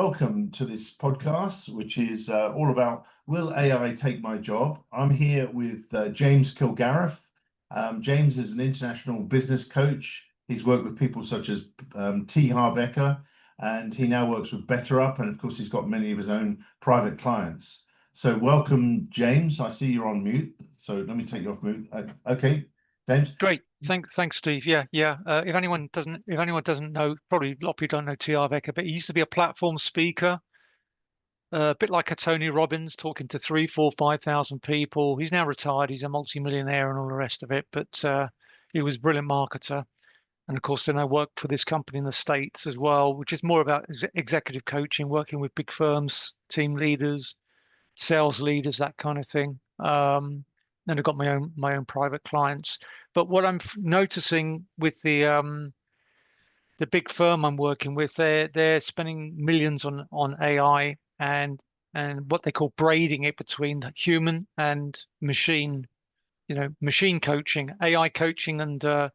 welcome to this podcast, which is all about Will AI Take My Job? I'm here with James Kilgariff. James is an international business coach. He's worked with people such as T. Harv Eker, and he now works with BetterUp, and of course he's got many of his own private clients. So welcome, James. I see you're on mute, so let me take you off mute. Okay, James. Great, thanks, Steve. Yeah. If anyone doesn't know, probably a lot of people don't know T. Harv Eker, but he used to be a platform speaker, a bit like a Tony Robbins, talking to 3, 4, 5,000 people. He's now retired. He's a multi-millionaire and all the rest of it. But he was a brilliant marketer. And of course, then I worked for this company in the States as well, which is more about executive coaching, working with big firms, team leaders, sales leaders, that kind of thing. Then I've got my own private clients. But what I'm noticing with the big firm I'm working with, they're spending millions on AI and what they call braiding it between human and machine, machine coaching, AI coaching, and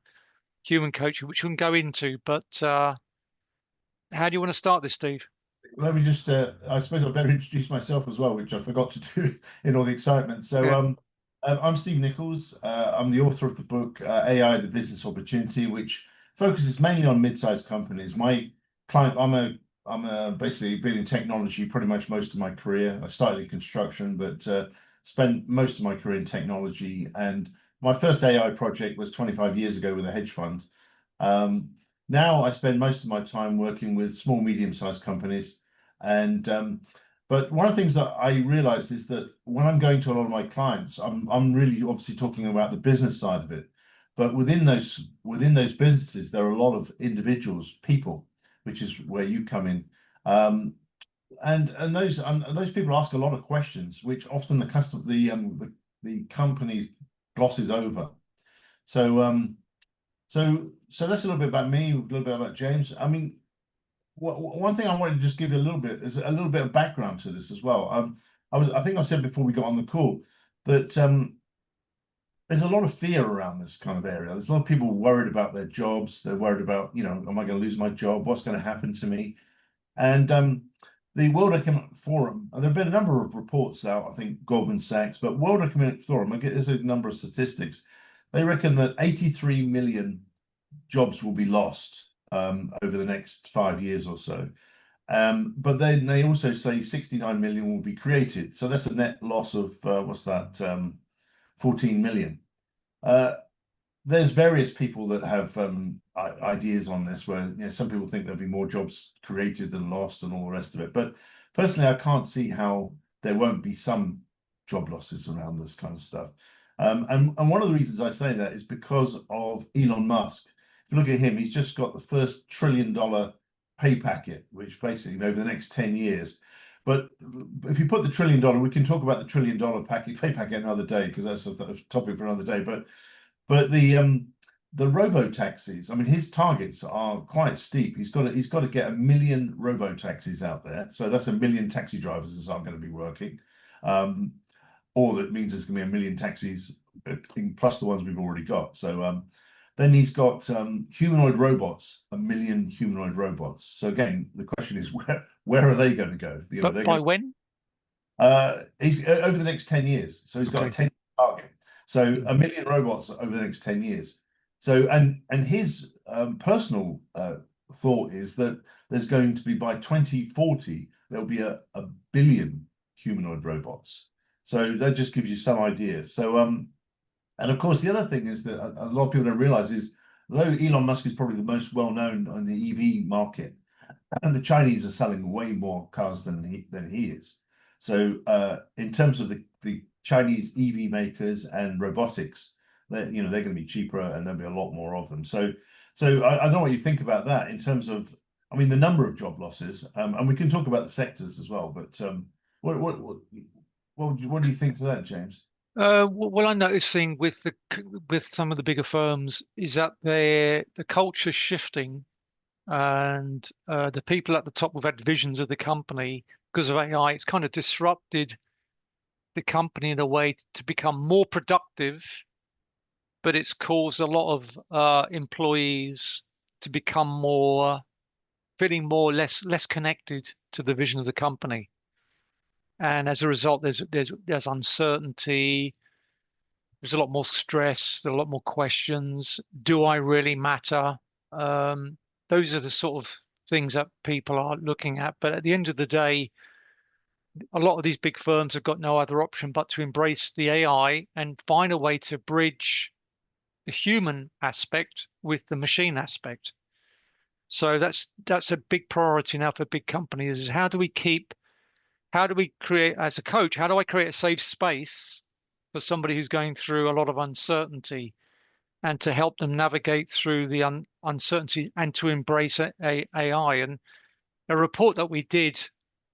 human coaching, which we can go into. But how do you want to start this, Steve? Let me just, I suppose I better introduce myself as well, which I forgot to do in all the excitement. So Yeah. I'm Steve Nichols. I'm the author of the book, AI, the Business Opportunity, which focuses mainly on mid-sized companies. My client, I'm basically been in technology pretty much most of my career. I started in construction, but spent most of my career in technology. And my first AI project was 25 years ago with a hedge fund. Now I spend most of my time working with small, medium-sized companies. And but one of the things that I realized is that when I'm going to a lot of my clients, I'm really obviously talking about the business side of it. But within those businesses, there are a lot of individuals, people, which is where you come in. And those people ask a lot of questions, which often the company glosses over. So that's a little bit about me, a little bit about James. I mean, one thing I wanted to just give you a little bit is a little bit of background to this as well. I think I said before we got on the call that there's a lot of fear around this kind of area. There's a lot of people worried about their jobs. They're worried about, am I going to lose my job? What's going to happen to me? And the World Economic Forum, and there have been a number of reports out, I think Goldman Sachs, but World Economic Forum, there's a number of statistics. They reckon that 83 million jobs will be lost over the next 5 years or so. But then they also say 69 million will be created. So that's a net loss of, 14 million. There's various people that have ideas on this where, some people think there'll be more jobs created than lost and all the rest of it. But personally, I can't see how there won't be some job losses around this kind of stuff. And one of the reasons I say that is because of Elon Musk. If you look at him, he's just got the first $1 trillion pay packet, which basically over the next 10 years. But if you put the $1 trillion, we can talk about the $1 trillion pay packet another day, because that's a topic for another day. But the robo taxis, I mean, his targets are quite steep. He's got to get 1 million robo taxis out there. So that's 1 million taxi drivers that aren't going to be working. Or that means there's going to be 1 million taxis plus the ones we've already got. So then he's got humanoid robots, 1 million humanoid robots. So again, the question is where are they going to go? By when? He's over the next 10 years. So he's got a 10 target. So 1 million robots over the next 10 years. So and his personal thought is that there's going to be, by 2040, there'll be a billion humanoid robots. So that just gives you some idea. So and of course the other thing is that a lot of people don't realize is, though Elon Musk is probably the most well-known on the EV market, and the Chinese are selling way more cars than he is. So in terms of the Chinese EV makers and robotics, they're going to be cheaper and there'll be a lot more of them. So I don't know what you think about that in terms of, I mean, the number of job losses, and we can talk about the sectors as well. But what do you think to that, James? What I'm noticing with some of the bigger firms is that the culture's shifting, and the people at the top have had visions of the company because of AI. It's kind of disrupted the company in a way to become more productive, but it's caused a lot of employees to become more feeling more less connected to the vision of the company. And as a result, there's uncertainty, there's a lot more stress, there's a lot more questions. Do I really matter? Um, those are the sort of things that people are looking at. But at the end of the day, a lot of these big firms have got no other option but to embrace the AI and find a way to bridge the human aspect with the machine aspect. So that's a big priority now for big companies is how do we create, as a coach, how do I create a safe space for somebody who's going through a lot of uncertainty and to help them navigate through the uncertainty and to embrace AI. And a report that we did,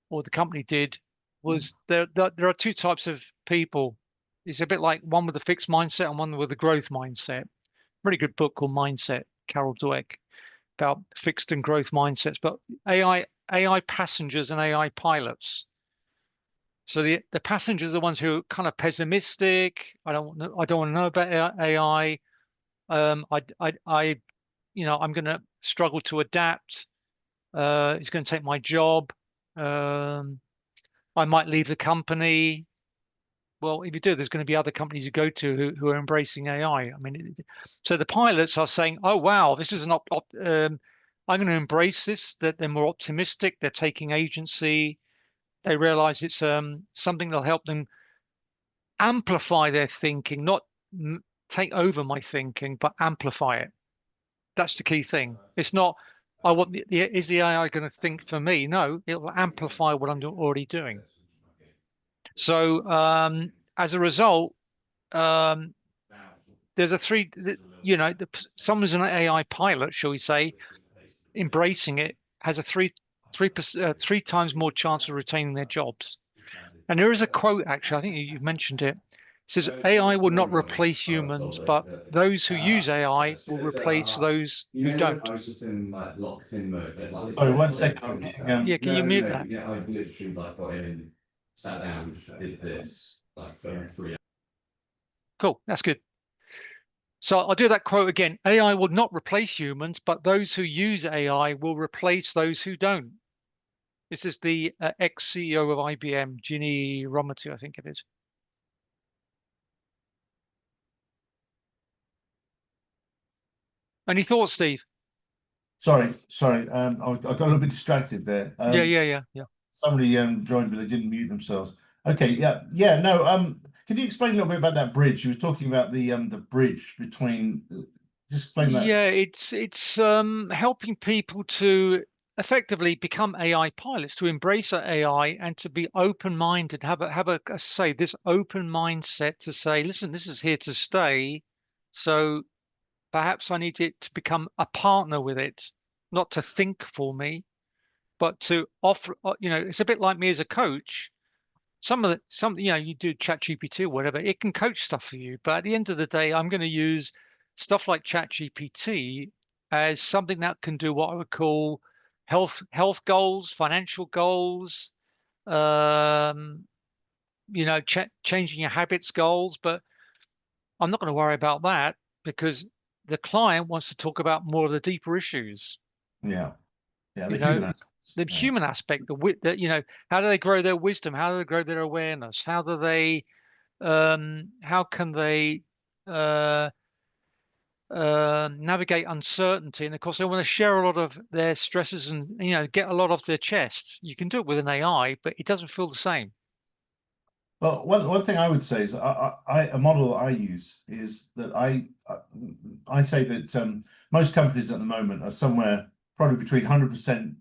or the company did, was there are two types of people. It's a bit like one with a fixed mindset and one with a growth mindset. Really good book called Mindset, Carol Dweck, about fixed and growth mindsets. But AI passengers and AI pilots. So the passengers are the ones who are kind of pessimistic. I don't want to know about AI. I'm going to struggle to adapt. It's going to take my job. Um, I might leave the company. Well, if you do, there's going to be other companies you go to who are embracing AI. I mean, so the pilots are saying, "Oh, wow, this is I'm going to embrace this." That they're more optimistic. They're taking agency. They realize it's something that'll help them amplify their thinking, not take over my thinking, but amplify it. That's the key thing. It's not, I want is the AI going to think for me? No, it will amplify what I'm already doing. So as a result, um, there's a someone's an AI pilot, shall we say, embracing it has a three times more chance of retaining their jobs. And there is a quote, actually, I think you've mentioned it. It says AI will not replace humans, but those who use AI will replace those who don't. Sorry, 1 second. I'm getting Yeah, can you mute that? Cool, that's good. So I'll do that quote again. AI will not replace humans, but those who use AI will replace those who don't. This is the ex-CEO of IBM, Ginny Rometty, I think it is. Any thoughts, Steve? Sorry. I got a little bit distracted there. Yeah. Somebody joined, but they didn't mute themselves. Okay, yeah. No. Can you explain a little bit about that bridge? You were talking about the bridge between. Just explain that. Yeah, it's helping people to effectively become AI pilots, to embrace AI and to be open-minded, say this open mindset to say, listen, this is here to stay. So perhaps I need it to become a partner with it, not to think for me, but to offer, it's a bit like me as a coach. You do ChatGPT or whatever, it can coach stuff for you. But at the end of the day, I'm going to use stuff like ChatGPT as something that can do what I would call health goals, financial goals, um, changing your habits goals. But I'm not going to worry about that because the client wants to talk about more of the deeper issues. Yeah, the You human know, aspects. the Yeah. human aspect, how do they grow their wisdom? How do they grow their awareness? How can they uh, navigate uncertainty? And of course, they want to share a lot of their stresses and get a lot off their chest. You can do it with an AI, but it doesn't feel the same. Well, one thing I would say is a model that I use is that I say that most companies at the moment are somewhere probably between 100%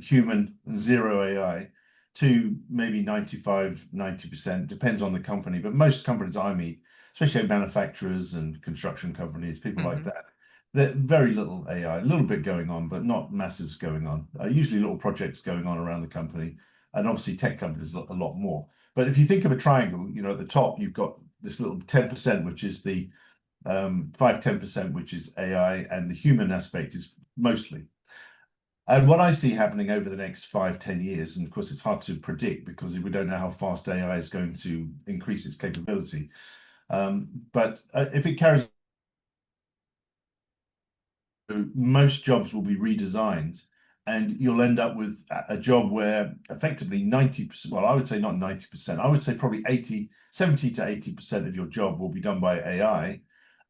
human and zero AI to maybe 95, 90%, depends on the company. But most companies I meet, especially manufacturers and construction companies, people like that, there's very little AI, a little bit going on, but not masses going on. Usually little projects going on around the company, and obviously tech companies a lot more. But if you think of a triangle, at the top, you've got this little 10%, which is the 5-10%, which is AI, and the human aspect is mostly. And what I see happening over the next 5-10 years, and of course, it's hard to predict because we don't know how fast AI is going to increase its capability. But if it carries, most jobs will be redesigned and you'll end up with a job where effectively 90%, well, I would say not 90%, I would say probably 70 to 80% of your job will be done by AI,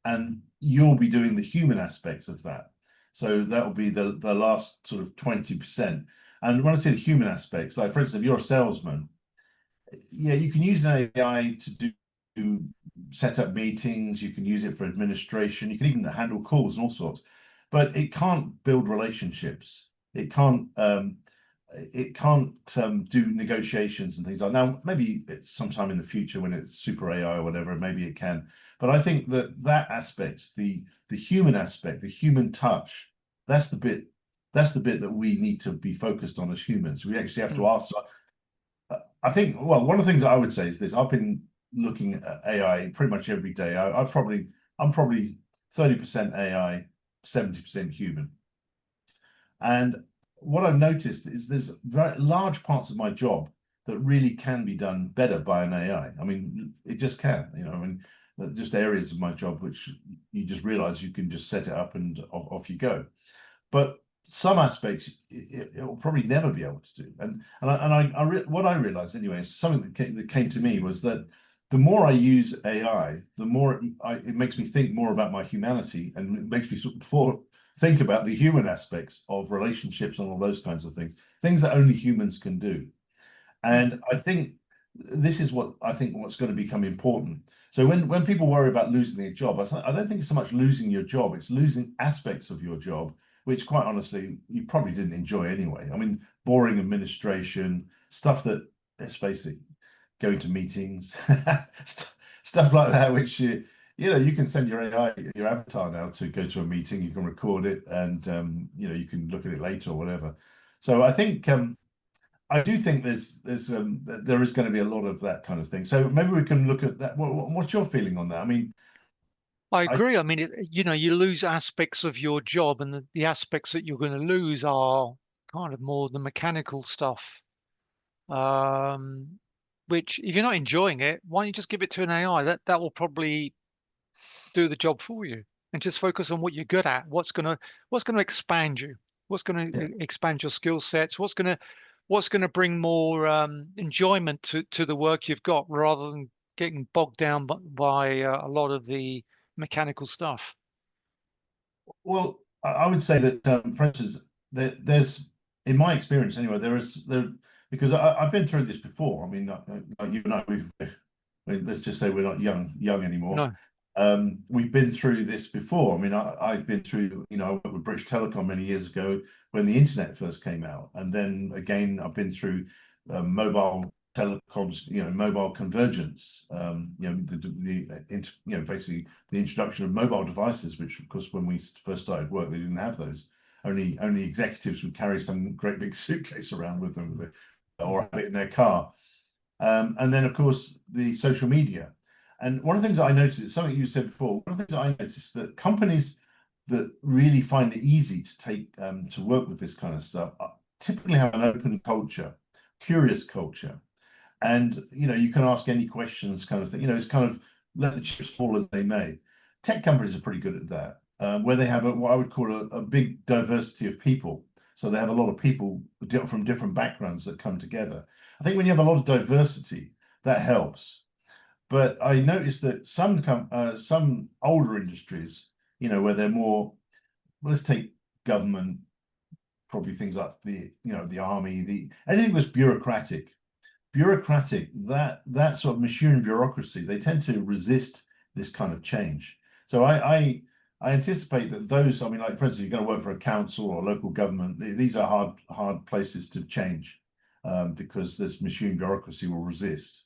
and you'll be doing the human aspects of that. So that will be the last sort of 20%. And when I say the human aspects, like for instance, if you're a salesman, yeah, you can use an AI to set up meetings, you can use it for administration, you can even handle calls and all sorts, but it can't build relationships. It can't do negotiations and things like that. Now, maybe it's sometime in the future when it's super AI or whatever, maybe it can. But I think that aspect, the human aspect, the human touch, that's the bit that we need to be focused on as humans. We actually have to ask. I think, well, one of the things that I would say is this: I've been looking at AI pretty much every day. I'm probably 30% AI, 70% human. And what I've noticed is there's very large parts of my job that really can be done better by an AI. I mean, it just can, I mean, just areas of my job which you just realize you can just set it up and off you go. But some aspects it will probably never be able to do. What I realized anyway is something that came to me was that the more I use AI, the more it makes me think more about my humanity, and it makes me sort of think about the human aspects of relationships and all those kinds of things that only humans can do. And I think this is what's going to become important. So when people worry about losing their job, I don't think it's so much losing your job, it's losing aspects of your job, which quite honestly, you probably didn't enjoy anyway. I mean, boring administration, stuff that, let's face it, going to meetings, stuff like that, which you can send your AI, your avatar now to go to a meeting, you can record it, and you can look at it later or whatever. So I think I do think there is going to be a lot of that kind of thing. So maybe we can look at that. What's your feeling on that? I mean, I agree. I mean, you lose aspects of your job, and the aspects that you're going to lose are kind of more the mechanical stuff. Which, if you're not enjoying it, why don't you just give it to an AI? That will probably do the job for you, and just focus on what you're good at. What's gonna expand you? What's going yeah. to expand your skill sets? What's gonna bring more enjoyment to the work you've got, rather than getting bogged down by a lot of the mechanical stuff. Well, I would say that, for instance, there's, in my experience anyway, because I've been through this before. I mean, like you and I, let's just say we're not young anymore. No. We've been through this before. I mean, I've been through, I worked with British Telecom many years ago when the internet first came out. And then again, I've been through mobile telecoms, mobile convergence, basically the introduction of mobile devices, which of course, when we first started work, they didn't have those. Only executives would carry some great big suitcase around with them, or have it in their car. And then, of course, the social media. And one of the things that I noticed, something you said before, one of the things that I noticed, that companies that really find it easy to take to work with this kind of stuff typically have an open culture, curious culture. And you can ask any questions, kind of thing. It's kind of let the chips fall as they may. Tech companies are pretty good at that, where they have what I would call a big diversity of people. So they have a lot of people from different backgrounds that come together. I think when you have a lot of diversity, that helps. But I noticed that some older industries, where they're more, let's take government, probably things like the army, anything was bureaucratic, that sort of machine bureaucracy, they tend to resist this kind of change. So I anticipate that those, I mean, like for instance, you're going to work for a council or local government, these are hard places to change, because this machine bureaucracy will resist.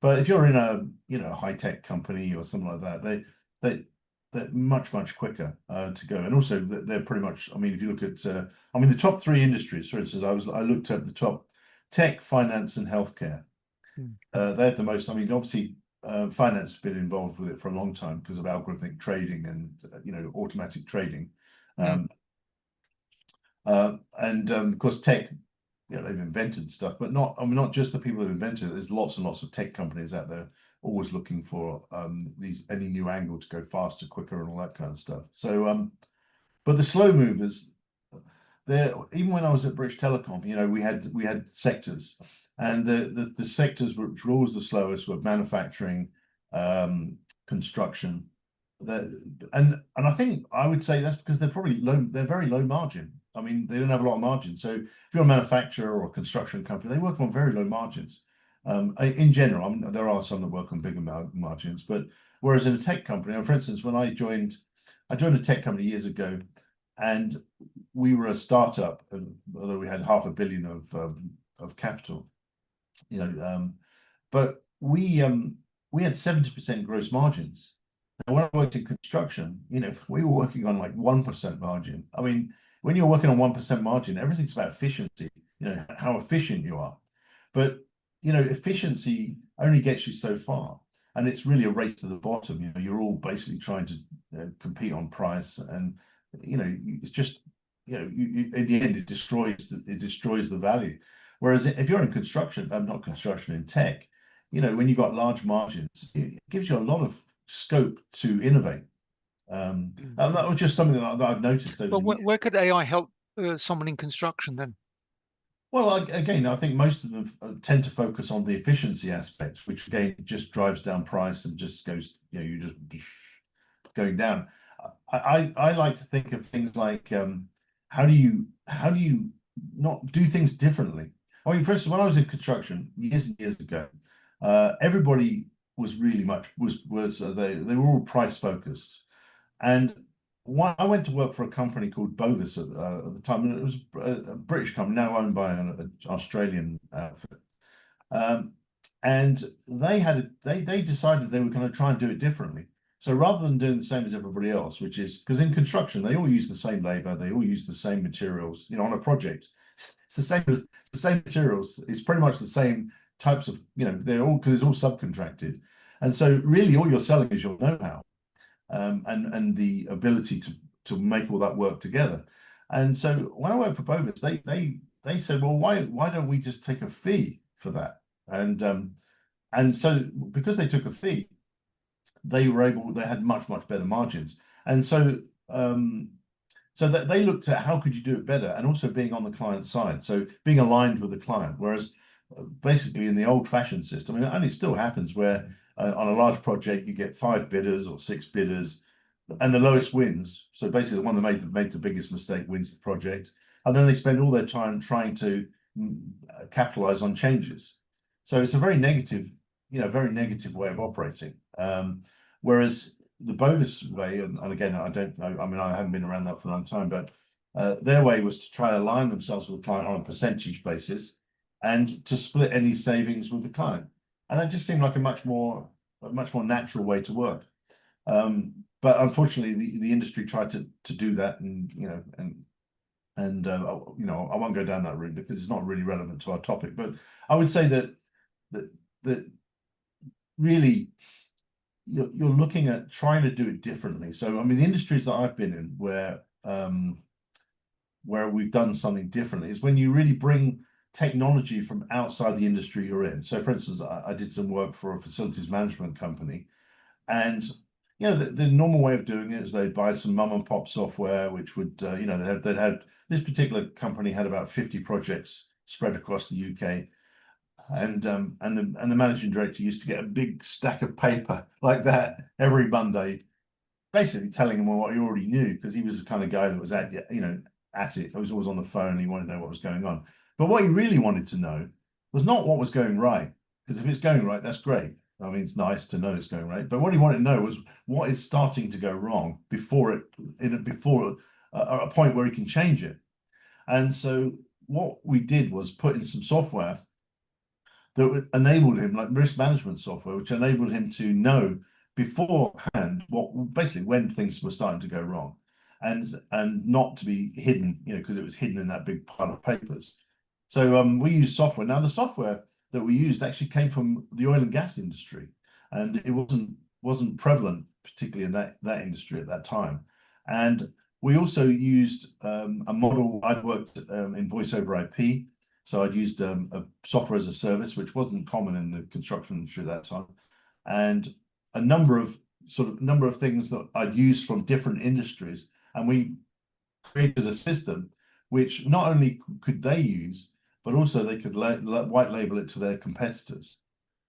But if you're in a high-tech company or something like that, they're much quicker to go. And also they're pretty much, I mean, if you look at the top three industries, for instance, I looked at the top: tech, finance, and healthcare. They have the most. I mean, obviously, finance has been involved with it for a long time because of algorithmic trading and automatic trading. And of course, tech, they've invented stuff, but not just the people who invented it. There's lots and lots of tech companies out there always looking for any new angle to go faster, quicker, and all that kind of stuff. So, but the slow movers, there, even when I was at British Telecom, you know, we had sectors, and the sectors which were always the slowest were manufacturing, construction. And I think I would say that's because they're probably low, they're very low margin. I mean, they don't have a lot of margin. So if you're a manufacturer or a construction company, they work on very low margins. In general, I mean, there are some that work on bigger margins, but whereas in a tech company, and for instance, when I joined a tech company years ago, and we were a startup, although we had 500 million of capital, you know, but we had 70% gross margins. And when I worked in construction, you know, we were working on like 1% margin. I mean, when you're working on 1% margin, everything's about efficiency, you know, how efficient you are. But, you know, efficiency only gets you so far. And it's really a race to the bottom. You know, you're all basically trying to compete on price. And, you know, it's just, you know, in the end, it destroys the value. Whereas if you're in construction, not construction, in tech, you know, when you've got large margins, it gives you a lot of scope to innovate. And that was just something that I've noticed over But the years. where could AI help someone in construction then? Well, again, I think most of them tend to focus on the efficiency aspect, which again just drives down price and just goes, you know, you just going down. I like to think of things like how do you not do things differently? I mean, for instance, when I was in construction years and years ago, everybody was really much they were all price focused. And I went to work for a company called Bovis at the time, and it was a British company now owned by an Australian outfit. And they decided they were going to try and do it differently. So rather than doing the same as everybody else, which is because in construction they all use the same labor, they all use the same materials. You know, on a project, it's the same materials. It's pretty much the same types of, you know, they're all, because it's all subcontracted. And so really all you're selling is your know-how, and the ability to make all that work together. And so when I worked for Bovis, they said, well, why don't we just take a fee for that? And so because they took a fee, they had much better margins. And so that they looked at how could you do it better, and also being on the client side, so being aligned with the client. Whereas basically in the old-fashioned system, and it still happens, where on a large project you get 5 bidders or 6 bidders, and the lowest wins. So basically the one that made the biggest mistake wins the project, and then they spend all their time trying to capitalize on changes. So it's a very negative, you know, very negative way of operating. Whereas the Bovis way, and again, I don't know, I mean, I haven't been around that for a long time, but their way was to try and align themselves with the client on a percentage basis, and to split any savings with the client. And that just seemed like a much more natural way to work. But unfortunately, the industry tried to do that, and you know, you know, I won't go down that route because it's not really relevant to our topic. But I would say that really you're looking at trying to do it differently. So I mean, the industries that I've been in where we've done something differently is when you really bring technology from outside the industry you're in. So for instance, I did some work for a facilities management company, and you know, the normal way of doing it is they'd buy some mum and pop software, which would, you know, they'd had this particular company had about 50 projects spread across the UK. And the managing director used to get a big stack of paper like that every Monday, basically telling him what he already knew, because he was the kind of guy that was at it. He was always on the phone. He wanted to know what was going on. But what he really wanted to know was not what was going right, because if it's going right, that's great. I mean, it's nice to know it's going right. But what he wanted to know was what is starting to go wrong before a point where he can change it. And so what we did was put in some software that enabled him, like risk management software, which enabled him to know beforehand basically when things were starting to go wrong, and not to be hidden, you know, because it was hidden in that big pile of papers. So we used software. Now the software that we used actually came from the oil and gas industry, and it wasn't prevalent particularly in that industry at that time. And we also used a model. I'd worked in voice over IP. So I'd used a software as a service, which wasn't common in the construction industry at that time, and a number of things that I'd used from different industries, and we created a system which not only could they use, but also they could white label it to their competitors.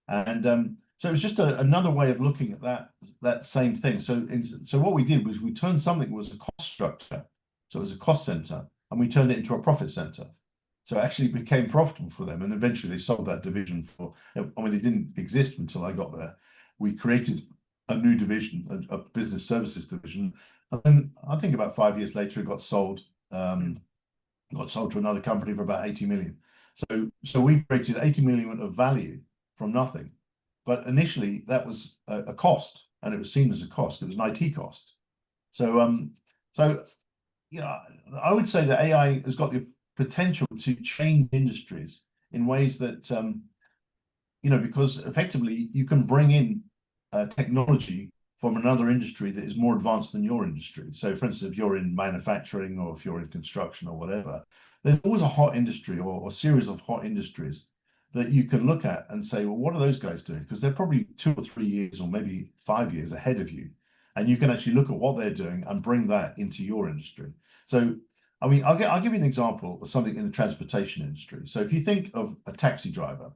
And so it was just another way of looking at that same thing. So what we did was we turned something that was a cost structure, so it was a cost center, and we turned it into a profit center. So it actually became profitable for them, and eventually they sold that division for. I mean, they didn't exist until I got there. We created a new division, a business services division, and then I think about 5 years later it got sold. Got sold to another company for about 80 million. So we created 80 million of value from nothing. But initially that was a cost, and it was seen as a cost. It was an IT cost. So you know, I would say that AI has got the potential to change industries in ways that you know, because effectively you can bring in technology from another industry that is more advanced than your industry. So for instance, if you're in manufacturing or if you're in construction or whatever, there's always a hot industry or series of hot industries that you can look at and say, well, what are those guys doing? Because they're probably 2 or 3 years or maybe 5 years ahead of you. And you can actually look at what they're doing and bring that into your industry. So, I mean, I'll give you an example of something in the transportation industry. So if you think of a taxi driver,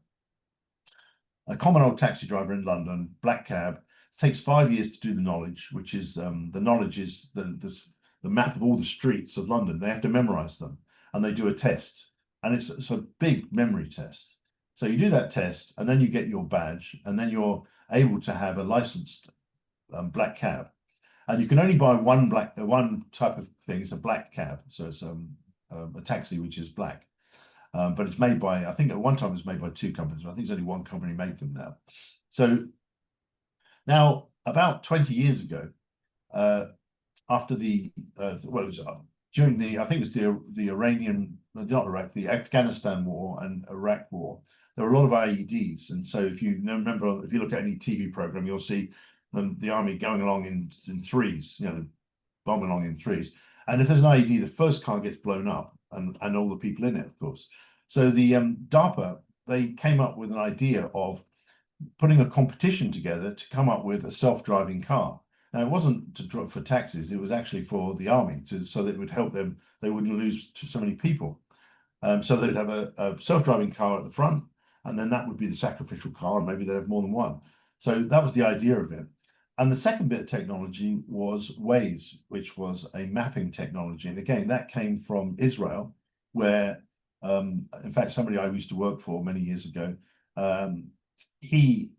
a common old taxi driver in London, black cab, takes 5 years to do the knowledge, which is the knowledge is the map of all the streets of London. They have to memorize them, and they do a test, and it's a big memory test. So you do that test, and then you get your badge, and then you're able to have a licensed black cab. And you can only buy one type of thing. It's a black cab, so it's a taxi which is black. But it's made by, I think at one time it was made by 2 companies, but I think there's only one company made them now. So now, about 20 years ago, after the well, it was during the, I think it was the Iranian, not Iraq, the Afghanistan war and Iraq war, there were a lot of IEDs. And so if you remember, if you look at any TV program, you'll see the army going along in threes, you know, bombing along in threes. And if there's an IED, the first car gets blown up, and all the people in it, of course. So the DARPA, they came up with an idea of putting a competition together to come up with a self-driving car. Now, it wasn't for taxis, it was actually for the army, so that it would help them, they wouldn't lose to so many people. So they'd have a self-driving car at the front, and then that would be the sacrificial car, and maybe they'd have more than one. So that was the idea of it. And the second bit of technology was Waze, which was a mapping technology. And again, that came from Israel, where, in fact, somebody I used to work for many years ago, he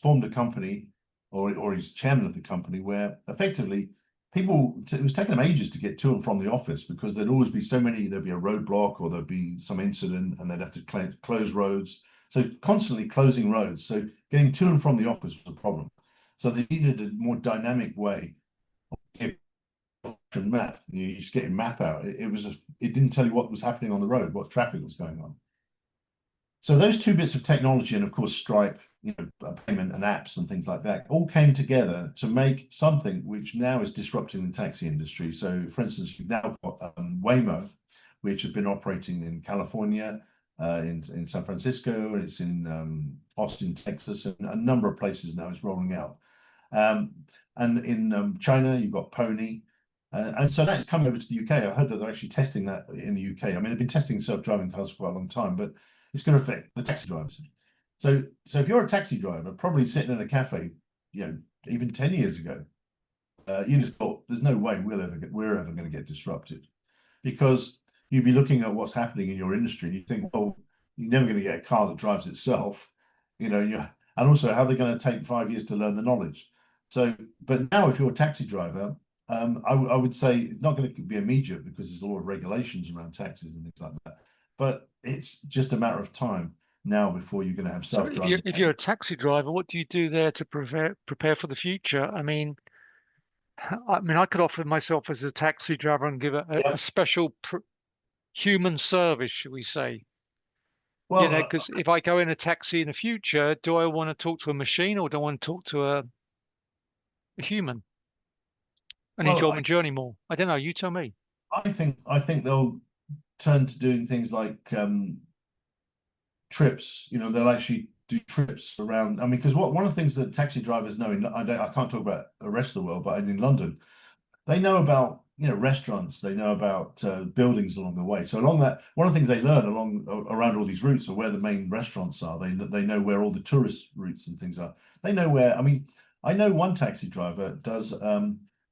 formed a company, or he's chairman of the company, where effectively people, it was taking them ages to get to and from the office, because there'd always be so many, there'd be a roadblock or there'd be some incident and they'd have to close roads. So constantly closing roads. So getting to and from the office was a problem. So they needed a more dynamic way of map. You just get a map out. It didn't tell you what was happening on the road, what traffic was going on. So those 2 bits of technology, and of course Stripe, you know, payment and apps and things like that, all came together to make something which now is disrupting the taxi industry. So, for instance, you've now got Waymo, which has been operating in California, in San Francisco, and it's in Austin, Texas, and a number of places now it's rolling out. And in China, you've got Pony. And so that's coming over to the UK. I heard that they're actually testing that in the UK. I mean, they've been testing self-driving cars for quite a long time, but it's going to affect the taxi drivers. So if you're a taxi driver, probably sitting in a cafe, you know, even 10 years ago, you just thought, there's no way we're ever going to get disrupted, because you'd be looking at what's happening in your industry and you think, well, you're never going to get a car that drives itself, you know, and also how they're going to take 5 years to learn the knowledge. So, but now if you're a taxi driver, I would say it's not going to be immediate, because there's a lot of regulations around taxis and things like that. But it's just a matter of time now before you're going to have self-driving. So if you're a taxi driver, what do you do there to prepare for the future? I could offer myself as a taxi driver and give a special human service, should we say? You know, Well, because if I go in a taxi in the future, do I want to talk to a machine, or do I want to talk to a human and well, enjoy my journey more? I don't know. You tell me. I think they'll turn to doing things like trips. You know, they'll actually do trips around. I mean, because one of the things that taxi drivers know, I can't talk about the rest of the world, but in London, they know about, restaurants. They know about buildings along the way. So along that, one of the things they learn around all these routes are where the main restaurants are. They know where all the tourist routes and things are. They know where. I mean, I know one taxi driver does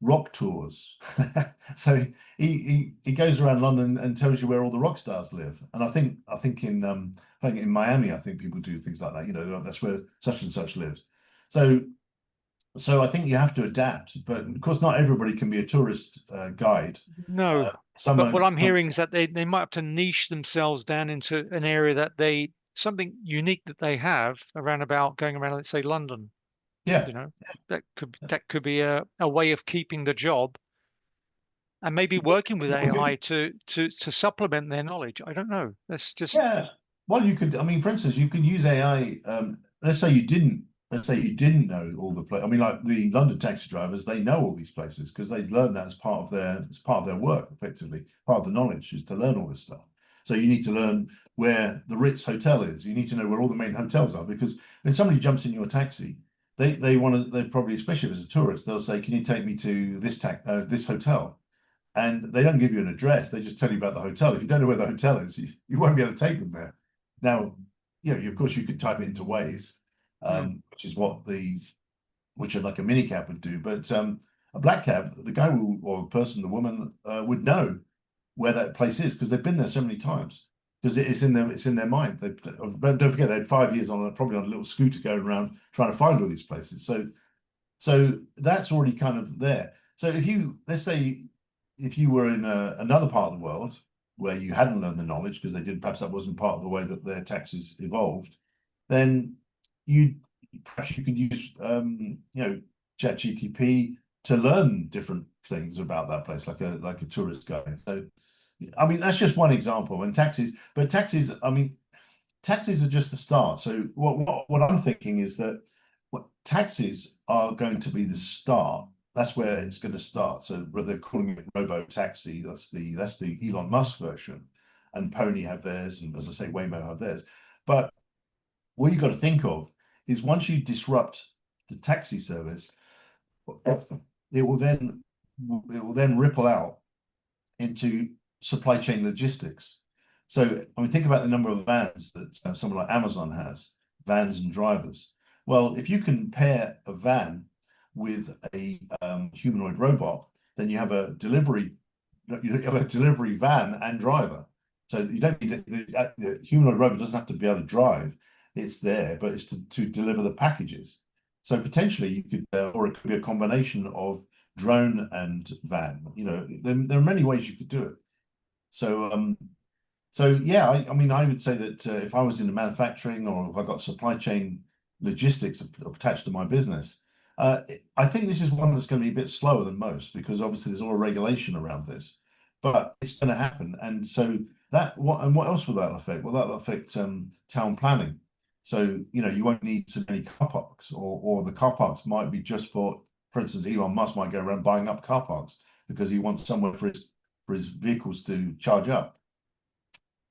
rock tours. So he goes around London and tells you where all the rock stars live. And I think in Miami, I think people do things like that. That's where such and such lives. So I think you have to adapt, but of course, not everybody can be a tourist guide. No, Some but are, what I'm some, hearing is that they might have to niche themselves down into an area that they something unique that they have around about going around, let's say London. yeah, You know, that could be a way of keeping the job and maybe working with AI to supplement their knowledge. I don't know. That's just yeah. Well, you could. I mean, for instance, you could use AI. Let's say you didn't. Let's say you didn't know all the places. I mean, like the London taxi drivers, they know all these places because they learned that as part of their work. Effectively, part of the knowledge is to learn all this stuff. So you need to learn where the Ritz Hotel is. You need to know where all the main hotels are because when somebody jumps in your taxi, they want to. They probably, especially if it's a tourist, they'll say, "Can you take me to this hotel?" And they don't give you an address. They just tell you about the hotel. If you don't know where the hotel is, you won't be able to take them there. Now, of course, you could type it into Waze, mm, which is which like a mini cab would do. But a black cab, the guy or the person, the woman would know where that place is because they've been there so many times because it's in their mind. Don't forget they had 5 years probably on a little scooter going around trying to find all these places. So that's already kind of there. So let's say if you were in another part of the world where you hadn't learned the knowledge because perhaps that wasn't part of the way that their taxes evolved, then you perhaps you could use ChatGTP to learn different things about that place, like a tourist guide. So I mean that's just one example. And taxis, I mean, taxis are just the start. So what I'm thinking is that taxis are going to be the start. That's where it's going to start. So they're calling it robo taxi. That's the Elon Musk version, and Pony have theirs, and as I say, Waymo have theirs. But what you've got to think of is once you disrupt the taxi service, it will then ripple out into supply chain logistics. So, I mean, think about the number of vans that someone like Amazon has, vans and drivers. Well, if you can pair a van with a humanoid robot, then you have a delivery van and driver. So you don't need the humanoid robot doesn't have to be able to drive. It's there, but it's to deliver the packages. So potentially you could, or it could be a combination of drone and van. There are many ways you could do it. So yeah, I mean, I would say that if I was in the manufacturing or if I got supply chain logistics attached to my business, I think this is one that's going to be a bit slower than most because obviously there's all regulation around this, but it's going to happen. And so what else will that affect? Well, that'll affect town planning. So you won't need so many car parks, or the car parks might be just for instance, Elon Musk might go around buying up car parks because he wants somewhere for his vehicles to charge up.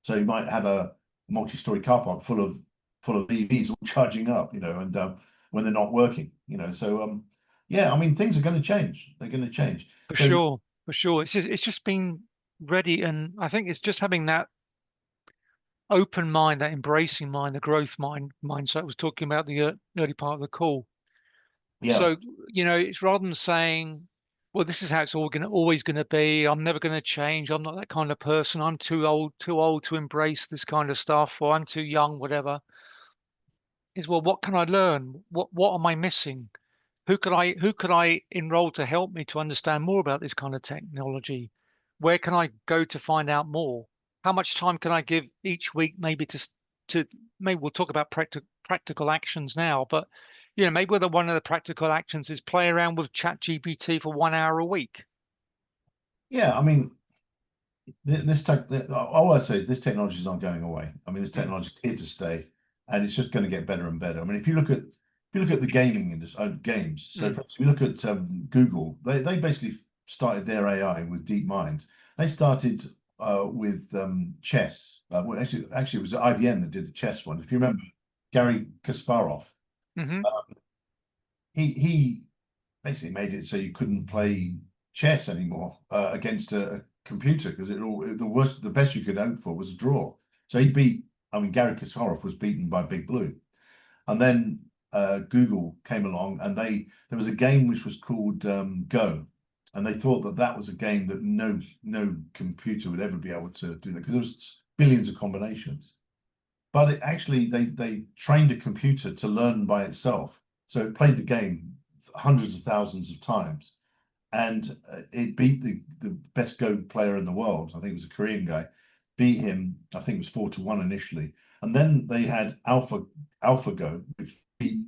So you might have a multi-story car park full of EVs all charging up, and when they're not working, So yeah, I mean things are going to change. They're going to change. for So sure, for sure. It's just being ready, and I think it's just having that open mind, that embracing mind, the growth mindset I was talking about the early part of the call. yeah, So, it's rather than saying, well, this is how it's always going to be. I'm never going to change. I'm not that kind of person. I'm too old to embrace this kind of stuff, or I'm too young, whatever. Is, well, what can I learn? What am I missing? Who could I enroll to help me to understand more about this kind of technology? Where can I go to find out more? How much time can I give each week, maybe to maybe we'll talk about practical actions now, but maybe whether one of the practical actions is play around with Chat GPT for 1 hour a week. yeah. I mean, this tech. All I say is this technology is not going away. I mean, this Mm, technology is here to stay, and it's just going to get better and better. I mean, if you look at the gaming industry, games. So, mm, for instance, we look at Google. They basically started their AI with DeepMind. They started with chess. Well, actually, it was IBM that did the chess one. If you remember, Gary Kasparov. hmm He basically made it so you couldn't play. chess anymore against a computer, because the best you could hope for was a draw. So he beat. I mean, Gary Kasparov was beaten by Big Blue, and then Google came along, and there was a game which was called Go, and they thought that that was a game that no computer would ever be able to do that, because there was billions of combinations. But it actually they trained a computer to learn by itself, so it played the game hundreds of thousands of times, and it beat the best Go player in the world. I think it was a Korean guy, beat him. I think it was 4-1 initially, and then they had AlphaGo, which beat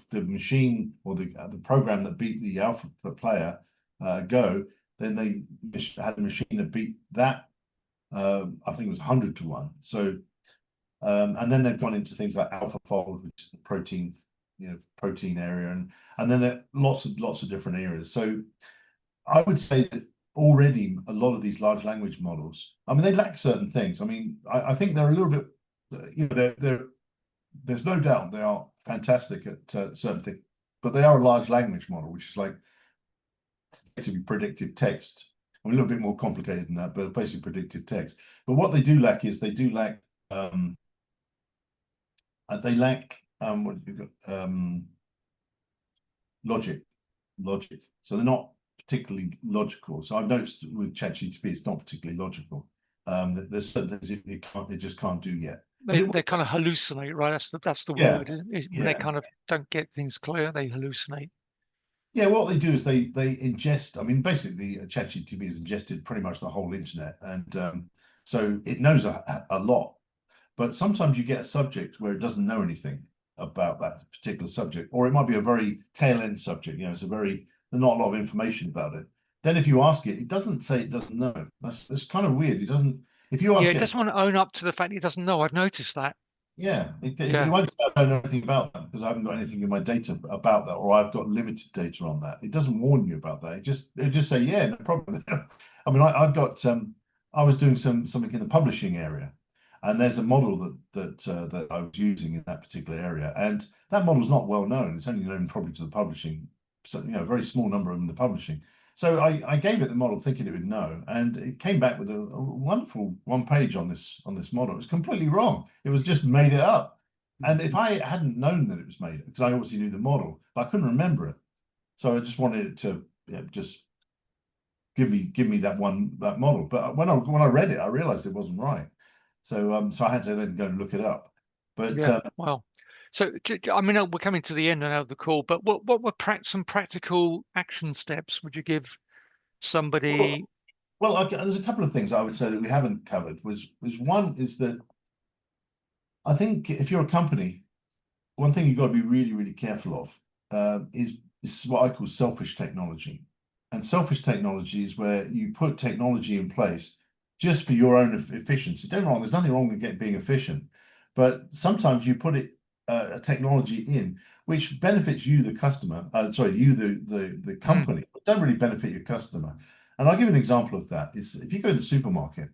the machine, or the program that beat the alpha player Go. Then they had a machine that beat that. I think it was 100-1. So, and then they've gone into things like AlphaFold, which is the protein area, and then there are lots of different areas. So I would say that already a lot of these large language models, I mean, they lack certain things. I mean, I think they're a little bit, there's no doubt they are fantastic at certain things, but they are a large language model, which is like to be predictive text. I mean, a little bit more complicated than that, but basically predictive text. But what they do lack is they lack logic. So they're not particularly logical. So I've noticed with ChatGPT, it's not particularly logical. There's certain things it just can't do yet. They kind of hallucinate, right? That's the Yeah, word. When they yeah. kind of don't get things clear, they hallucinate. Yeah, what they do is they ingest. I mean, basically, ChatGPT has ingested pretty much the whole internet, and so it knows a lot. But sometimes you get a subject where it doesn't know anything about that particular subject, or it might be a very tail end subject. You know, there's not a lot of information about it. Then if you ask it, it doesn't say it doesn't know. That's kind of weird. It doesn't. If you Yeah, ask it it, doesn't want to own up to the fact it doesn't know. I've noticed that. yeah, it Yeah, won't say I don't know anything about that because I haven't got anything in my data about that, or I've got limited data on that. It doesn't warn you about that. It just say, yeah, no problem. I mean, I've got I was doing something in the publishing area, and there's a model that I was using in that particular area, and that model is not well known. It's only known probably to the publishing, so a very small number of them in the publishing. So I gave it the model thinking it would know, and it came back with a wonderful one page on this model. It was completely wrong. It was just made it up. And if I hadn't known that it was made up, because I obviously knew the model, but I couldn't remember it. So I just wanted it to just give me that model. But when I read it, I realized it wasn't right. So so I had to then go and look it up. But yeah. Wow. So, I mean, we're coming to the end now of the call, but what were some practical action steps would you give somebody? well, there's a couple of things I would say that we haven't covered. One is that I think if you're a company, one thing you've got to be really, really careful of is what I call selfish technology. And selfish technology is where you put technology in place just for your own efficiency. Don't get me wrong, there's nothing wrong with being efficient, but sometimes you put a technology in which benefits you, the customer, you, the company, but don't really benefit your customer. And I'll give you an example of that. Is if you go to the supermarket,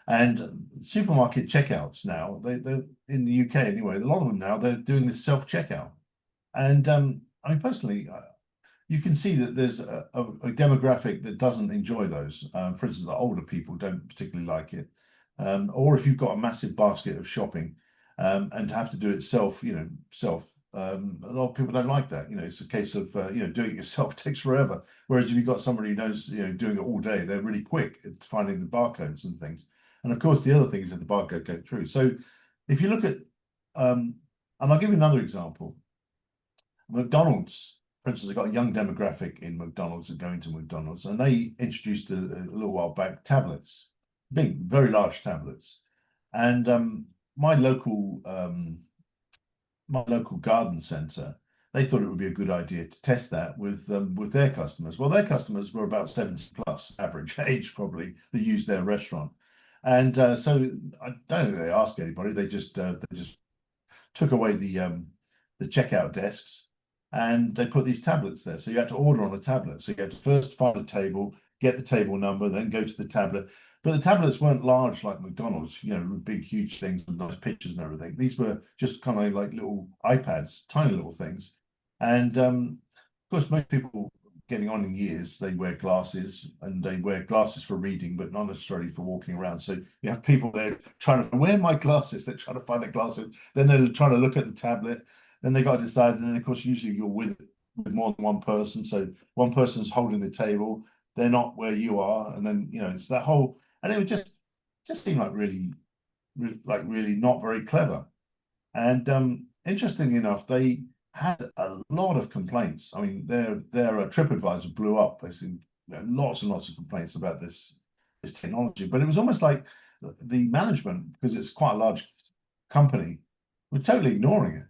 and supermarket checkouts now, they're in the UK anyway, a lot of them now, they're doing this self-checkout. And I mean, personally, you can see that there's a demographic that doesn't enjoy those. For instance, the older people don't particularly like it. Or if you've got a massive basket of shopping and have to do it self, a lot of people don't like that. It's a case of, doing it yourself takes forever. Whereas if you've got somebody who knows, doing it all day, they're really quick at finding the barcodes and things. And of course, the other thing is that the barcode go through. So if you look at, and I'll give you another example. McDonald's, for instance, have got a young demographic in McDonald's that go into McDonald's, and they introduced a little while back tablets, big, very large tablets. And my local garden centre, they thought it would be a good idea to test that with their customers. Well, their customers were about 70 plus average age, probably, that used their restaurant. And so I don't think they asked anybody. They just took away the checkout desks, and they put these tablets there. So you had to order on a tablet. So you had to first find a table, get the table number, then go to the tablet. But the tablets weren't large like McDonald's, big, huge things with nice pictures and everything. These were just kind of like little iPads, tiny little things. And of course, most people getting on in years, they wear glasses, and they wear glasses for reading, but not necessarily for walking around. So you have people there trying to wear my glasses. They're trying to find their glasses. Then they're trying to look at the tablet. Then they got to decide. And then of course, usually you're with more than one person. So one person's holding the table. They're not where you are, and then it's that whole. And it would just seem like really not very clever. And interestingly enough, they had a lot of complaints. I mean, their TripAdvisor blew up. They seen lots and lots of complaints about this technology. But it was almost like the management, because it's quite a large company, were totally ignoring it.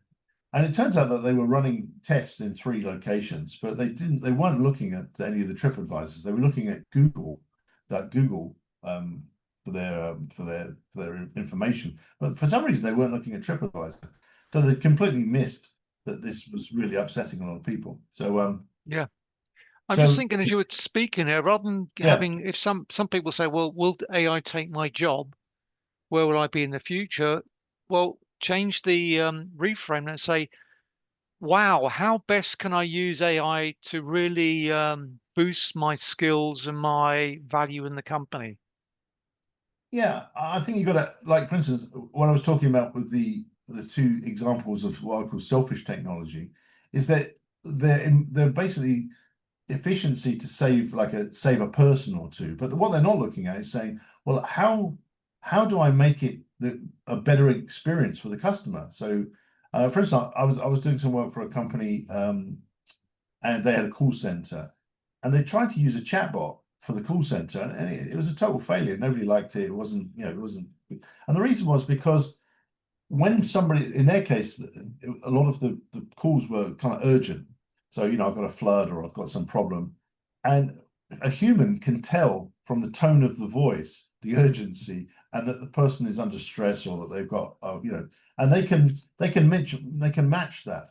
And it turns out that they were running tests in 3 locations, but they weren't looking at any of the TripAdvisors. They were looking at Google, for their information. But for some reason, they weren't looking at TripAdvisor. So they completely missed that this was really upsetting a lot of people. So Yeah. I'm just so thinking as you were speaking there, rather than yeah, having, if some people say, well, will AI take my job? Where will I be in the future? Well, change the reframe and say, wow, how best can I use AI to really boost my skills and my value in the company? yeah, I think you got to, like, for instance, what I was talking about with the 2 examples of what I call selfish technology, is that they're basically efficiency to save a person or two. But what they're not looking at is saying, well, how do I make it a better experience for the customer? So, for instance, I was doing some work for a company, and they had a call center, and they tried to use a chatbot for the call center, and it was a total failure. Nobody liked it. It wasn't, it wasn't. And the reason was because when somebody, in their case, a lot of the calls were kind of urgent. So, I've got a flood or I've got some problem. And a human can tell from the tone of the voice, the urgency, and that the person is under stress, or that they've got, and they can match that.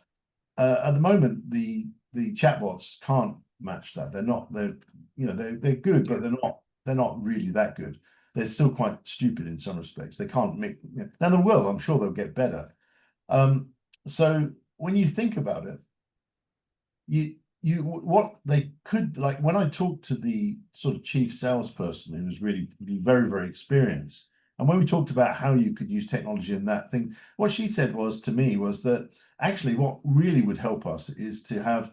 At the moment, the chatbots can't match that. They're good, but Yeah. they're not really that good. They're still quite stupid in some respects. They can't make, now they will. I'm sure they'll get better. So when you think about it, what they could, like, when I talked to the sort of chief salesperson who was really very, very experienced, and when we talked about how you could use technology in that thing, what she said to me was that actually what really would help us is to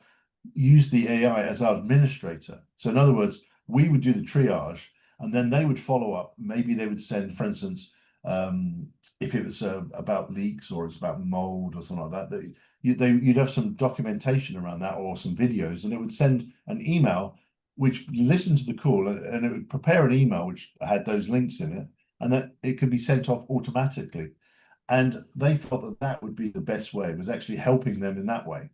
use the AI as our administrator. So in other words, we would do the triage, and then they would follow up. Maybe they would send, for instance, if it was about leaks or it's about mold or something like that, you'd have some documentation around that, or some videos, and it would send an email which listened to the call, and it would prepare an email which had those links in it, and that it could be sent off automatically. And they thought that that would be the best way, was actually helping them in that way.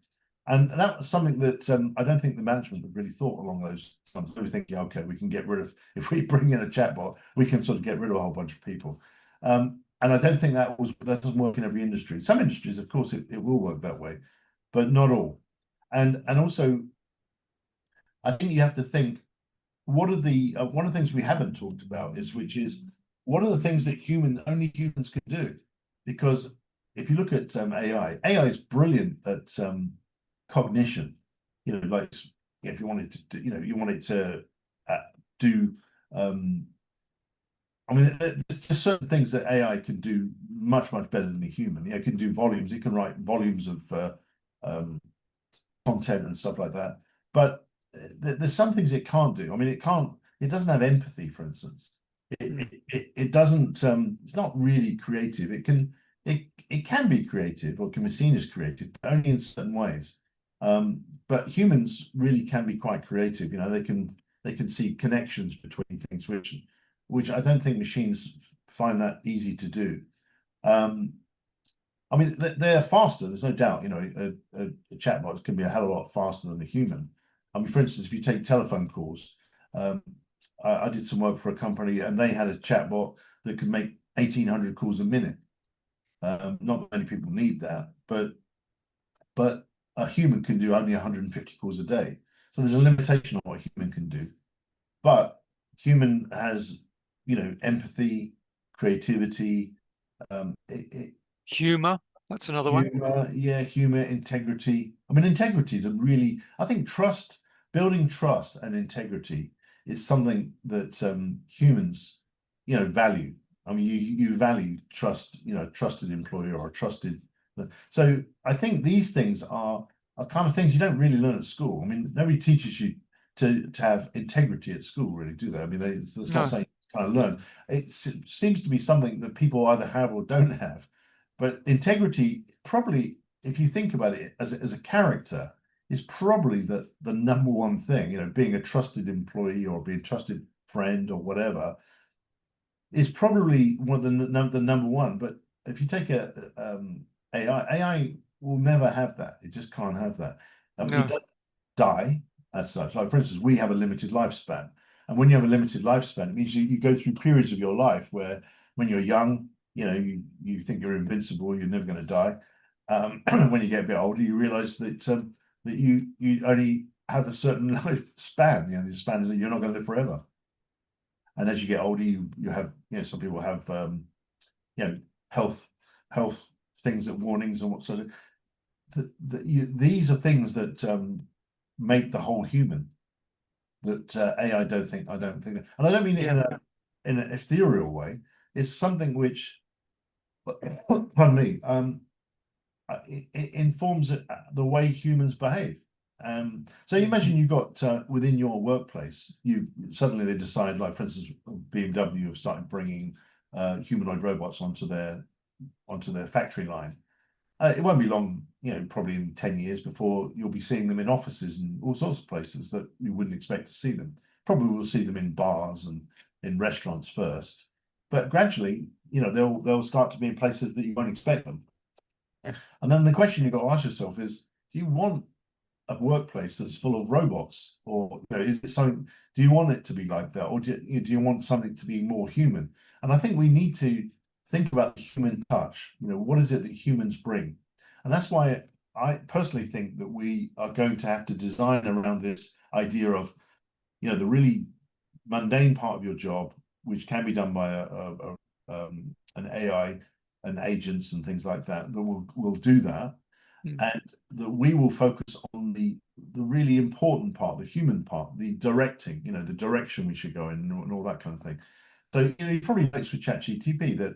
And that was something that I don't think the management had really thought along those lines. They were thinking, okay, we can get rid of, if we bring in a chatbot, we can sort of get rid of a whole bunch of people. And I don't think that doesn't work in every industry. Some industries, of course, it will work that way, but not all. And also, I think you have to think, what are the one of the things we haven't talked about which is what are the things that only humans can do? Because if you look at AI is brilliant at cognition. Like, if you want it to, you want it to do. I mean, there's just certain things that AI can do much, much better than a human. It can do volumes. It can write volumes of um, content and stuff like that. But there's some things it can't do. I mean, it doesn't have empathy, for instance. It doesn't, it's not really creative. It can be creative, or can be seen as creative, but only in certain ways. But humans really can be quite creative. They can see connections between things, which I don't think machines find that easy to do. I mean, they're faster. There's no doubt. A chatbot can be a hell of a lot faster than a human. I mean, for instance, if you take telephone calls, I did some work for a company, and they had a chatbot that could make 1,800 calls a minute. Not many people need that, but a human can do only 150 calls a day. So there's a limitation on what a human can do. But human has, empathy, creativity, Humor, that's another one. humor, yeah, humor, integrity. I mean, integrity is I think trust building trust and integrity is something that humans, value. I mean, you value trust, trusted employer or trusted. So I think these things are kind of things you don't really learn at school. I mean, nobody teaches you to have integrity at school, really, do they? I mean, it's not No. saying you kind of learn. It seems to be something that people either have or don't have. But integrity, probably, if you think about it as a character, is probably the number one thing. Being a trusted employee or being a trusted friend or whatever is probably one of the number one. But if you take AI will never have that. It just can't have that. It No. doesn't die as such. Like, for instance, we have a limited lifespan. And when you have a limited lifespan, it means you go through periods of your life where when you're young, you think you're invincible, you're never going to die. When you get a bit older, you realize that you only have a certain lifespan. The span is that you're not going to live forever. And as you get older, you have, some people have health things that warnings and what sort of these are things that make the whole human that AI I don't think, and I don't mean it Yeah. in an ethereal way. It's something which, pardon me, it informs the way humans behave. So you imagine you've got within your workplace, you suddenly they decide, like for instance, BMW have started bringing humanoid robots onto their factory line. It won't be long, probably in 10 years before you'll be seeing them in offices and all sorts of places that you wouldn't expect to see them. Probably we'll see them in bars and in restaurants first, but gradually, they'll start to be in places that you won't expect them. And then the question you've got to ask yourself is, do you want a workplace that's full of robots, or is it something? Do you want it to be like that, or do you want something to be more human? And I think we need to think about the human touch. What is it that humans bring? And that's why I personally think that we are going to have to design around this idea of, the really mundane part of your job, which can be done by an AI and agents and things like that will do that, and that we will focus on the really important part, the human part, the directing, the direction we should go in and all that kind of thing. So you probably noticed with ChatGPT that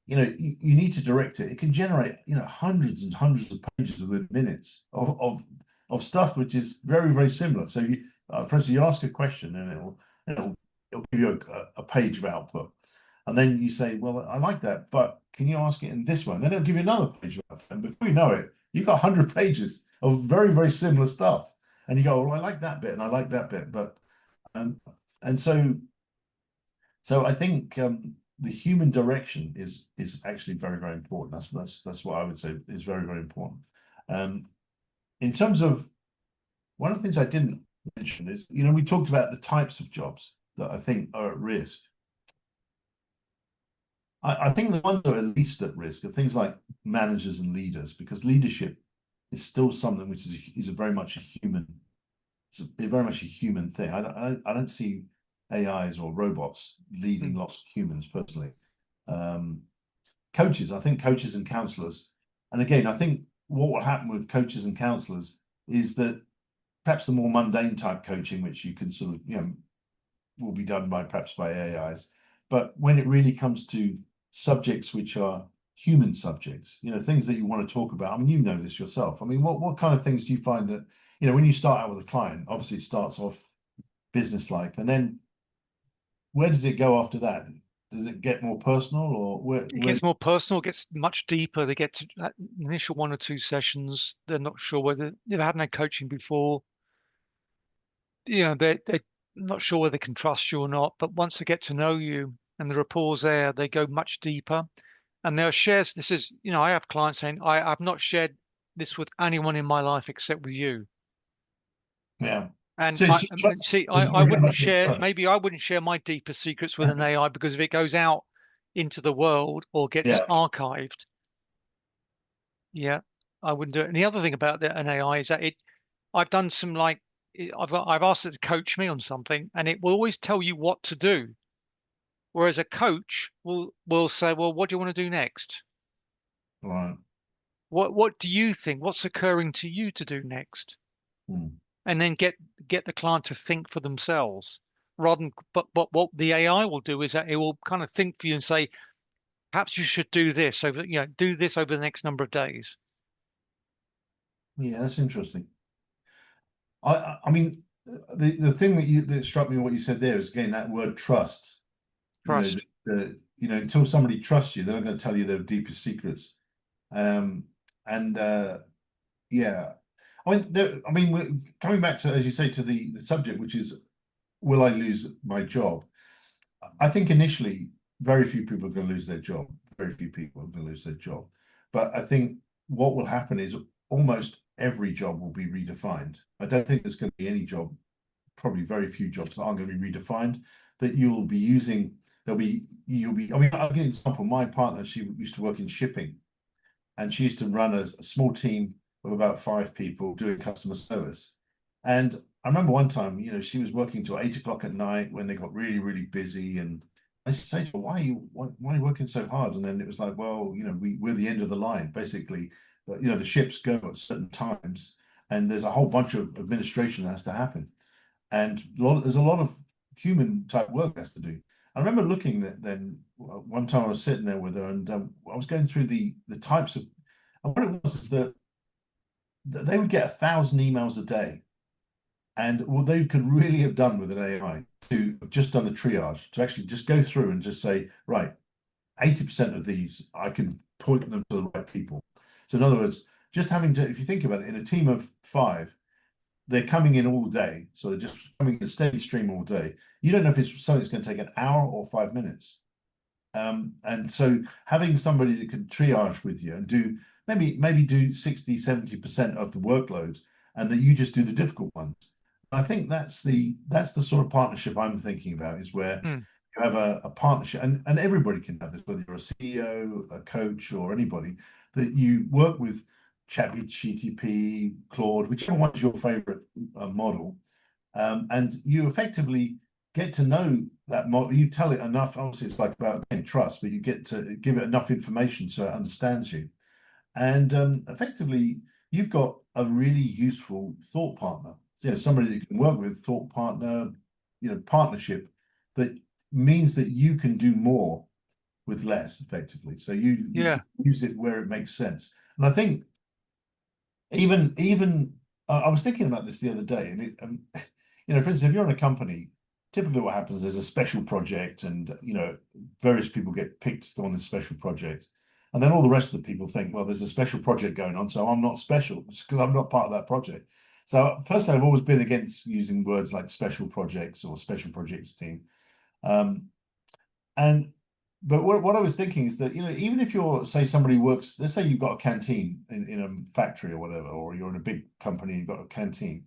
you need to direct it. It can generate hundreds and hundreds of pages within minutes of stuff which is very, very similar. So for instance, you ask a question and it'll give you a page of output. And then you say, well, I like that, but can you ask it in this one? Then it'll give you another page of output. And before you know it, you've got 100 pages of very, very similar stuff. And you go, well, I like that bit and I like that bit. But and so I think the human direction is actually very, very important. That's what I would say is very, very important. In terms of one of the things I didn't mention is, we talked about the types of jobs that I think are at risk. I think the ones that are least at risk are things like managers and leaders, because leadership is still something which is very much a human. It's very much a human thing. I don't see AIs or robots leading lots of humans personally. Coaches, I think coaches and counselors, and again, I think what will happen with coaches and counselors is that perhaps the more mundane type coaching, which you can sort of, will be done perhaps by AIs. But when it really comes to subjects which are human subjects, things that you want to talk about. I mean, you know this yourself. I mean, what kind of things do you find that, when you start out with a client, obviously it starts off business-like, and then where does it go after that? Does it get more personal, or It gets more personal, gets much deeper. They get to that initial 1 or 2 sessions. They're not sure whether they've had no coaching before. They're not sure whether they can trust you or not. But once they get to know you and the rapport's there, they go much deeper. And they'll share. This is, I have clients saying, I've not shared this with anyone in my life except with you. Yeah. And So I it's trust, see, and I wouldn't organic share, trust. maybe I wouldn't share my deepest secrets with an AI, because if it goes out into the world or gets Yeah. archived, yeah, I wouldn't do it. And the other thing about an AI is that I've done some I've asked it to coach me on something, and it will always tell you what to do. Whereas a coach will say, well, what do you want to do next? Right. What do you think? What's occurring to you to do next? Hmm. and then get the client to think for themselves rather than, but what the AI will do is that it will kind of think for you and say, perhaps you should do this over, do this over the next number of days. Yeah, that's interesting. I mean, the thing that struck me what you said there is again that word trust. You know, Trust. until somebody trusts you, they're not going to tell you their deepest secrets. Um, and yeah, I mean, we're coming back to, as you say, to the subject, which is, will I lose my job? I think initially, very few people are going to lose their job. Very few people are going to lose their job. But I think what will happen is almost every job will be redefined. I don't think there's going to be any job, probably very few jobs that aren't going to be redefined, that you'll be using. You'll be, I mean, I'll give you an example. My partner, she used to work in shipping, and she used to run a small team of about 5 people doing customer service. And I remember one time, she was working till 8 o'clock at night when they got really, really busy. And I said to her, why are you working so hard? And then it was like, well, we're the end of the line, basically. The ships go at certain times, and there's a whole bunch of administration that has to happen. And there's a lot of human type work that has to do. I remember looking at then one time I was sitting there with her, and I was going through the types of, and what it was is that they would get 1,000 emails a day, and what they could really have done with an AI to have just done the triage, to actually just go through and just say, right, 80% of these I can point them to the right people. So in other words, just having to, if you think about it, in a team of 5, they're coming in all day, so they're just coming in a steady stream all day. You don't know if it's something that's going to take an hour or 5 minutes. And so having somebody that could triage with you and do maybe do 60-70% of the workload, and that you just do the difficult ones. I think that's the sort of partnership I'm thinking about, is where Mm. you have a partnership, and everybody can have this, whether you're a CEO, a coach, or anybody, that you work with ChatGPT, Claude, whichever one is your favorite model, and you effectively get to know that model. You tell it enough. Obviously, it's like about, again, trust, but you get to give it enough information so it understands you. And effectively, you've got a really useful thought partner. Somebody that you can work with, thought partner, partnership, that means that you can do more with less, effectively. So you Yeah. can use it where it makes sense. And I think even I was thinking about this the other day, and for instance, if you're in a company, typically what happens, there's a special project, and various people get picked to go on this special project, and then all the rest of the people think, well, there's a special project going on, so I'm not special because I'm not part of that project. So personally, I've always been against using words like special projects or special projects team. And but what I was thinking is that, even if you're, say, somebody works, let's say you've got a canteen in a factory or whatever, or you're in a big company, you've got a canteen.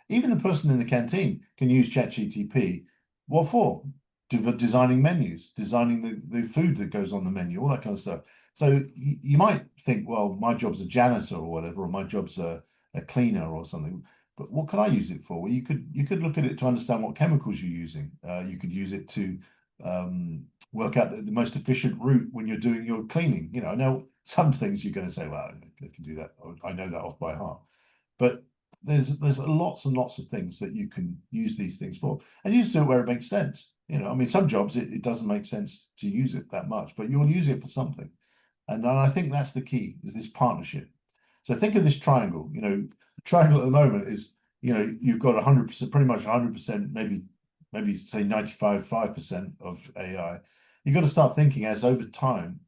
Even the person in the canteen can use ChatGPT. What for? Designing menus, designing the food that goes on the menu, all that kind of stuff. So you might think, well, my job's a janitor or whatever, or my job's a cleaner or something. But what can I use it for? Well, you could look at it to understand what chemicals you're using. You could use it to work out the most efficient route when you're doing your cleaning. I know some things you're going to say, well, they can do that. I know that off by heart. But there's lots and lots of things that you can use these things for, and use it where it makes sense. I mean, some jobs it doesn't make sense to use it that much, but you'll use it for something. And I think that's the key, is this partnership. So think of this triangle. The triangle at the moment is, you've got 100%, pretty much 100%, maybe say 95.5% of AI. You've got to start thinking, as over time,